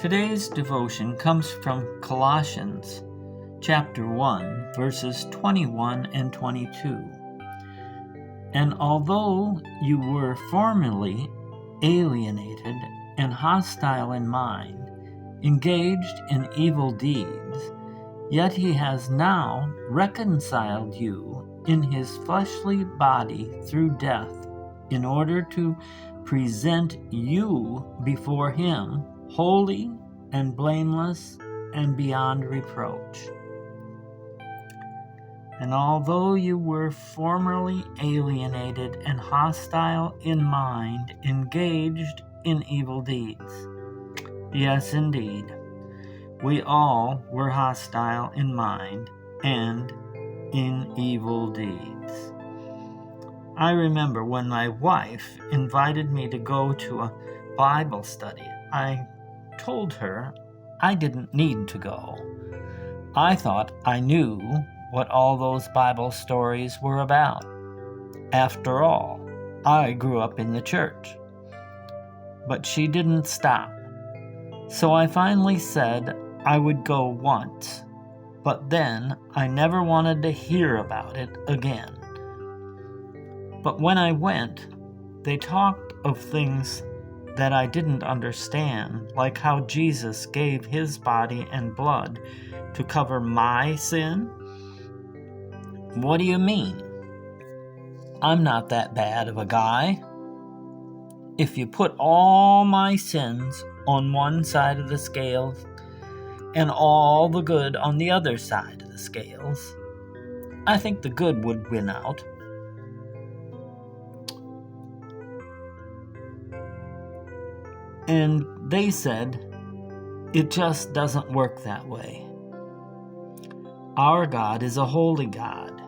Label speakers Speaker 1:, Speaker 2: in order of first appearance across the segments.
Speaker 1: Today's devotion comes from Colossians chapter 1, verses 21 and 22. And although you were formerly alienated and hostile in mind, engaged in evil deeds, yet he has now reconciled you in his fleshly body through death, in order to present you before him holy and blameless and beyond reproach. And although you were formerly alienated and hostile in mind, engaged in evil deeds. Yes, indeed, we all were hostile in mind and in evil deeds. I remember when my wife invited me to go to a Bible study, I told her I didn't need to go. I thought I knew what all those Bible stories were about. After all, I grew up in the church. But she didn't stop. So I finally said I would go once, but then I never wanted to hear about it again. But when I went, they talked of things that I didn't understand, like how Jesus gave his body and blood to cover my sin. What do you mean? I'm not that bad of a guy. If you put all my sins on one side of the scales and all the good on the other side of the scales, I think the good would win out. And they said, it just doesn't work that way. Our God is a holy God.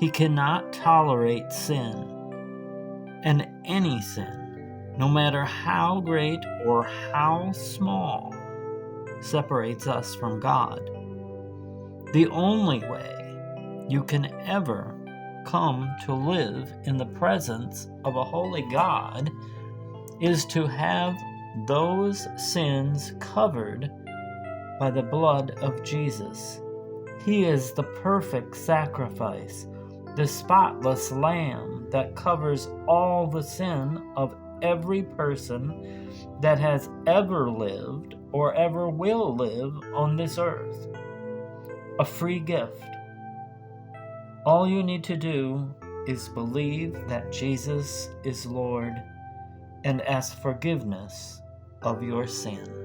Speaker 1: He cannot tolerate sin. And any sin, no matter how great or how small, separates us from God. The only way you can ever come to live in the presence of a holy God is to have those sins covered by the blood of Jesus. He is the perfect sacrifice, the spotless lamb that covers all the sin of every person that has ever lived or ever will live on this earth. A free gift. All you need to do is believe that Jesus is Lord and ask forgiveness of your sin.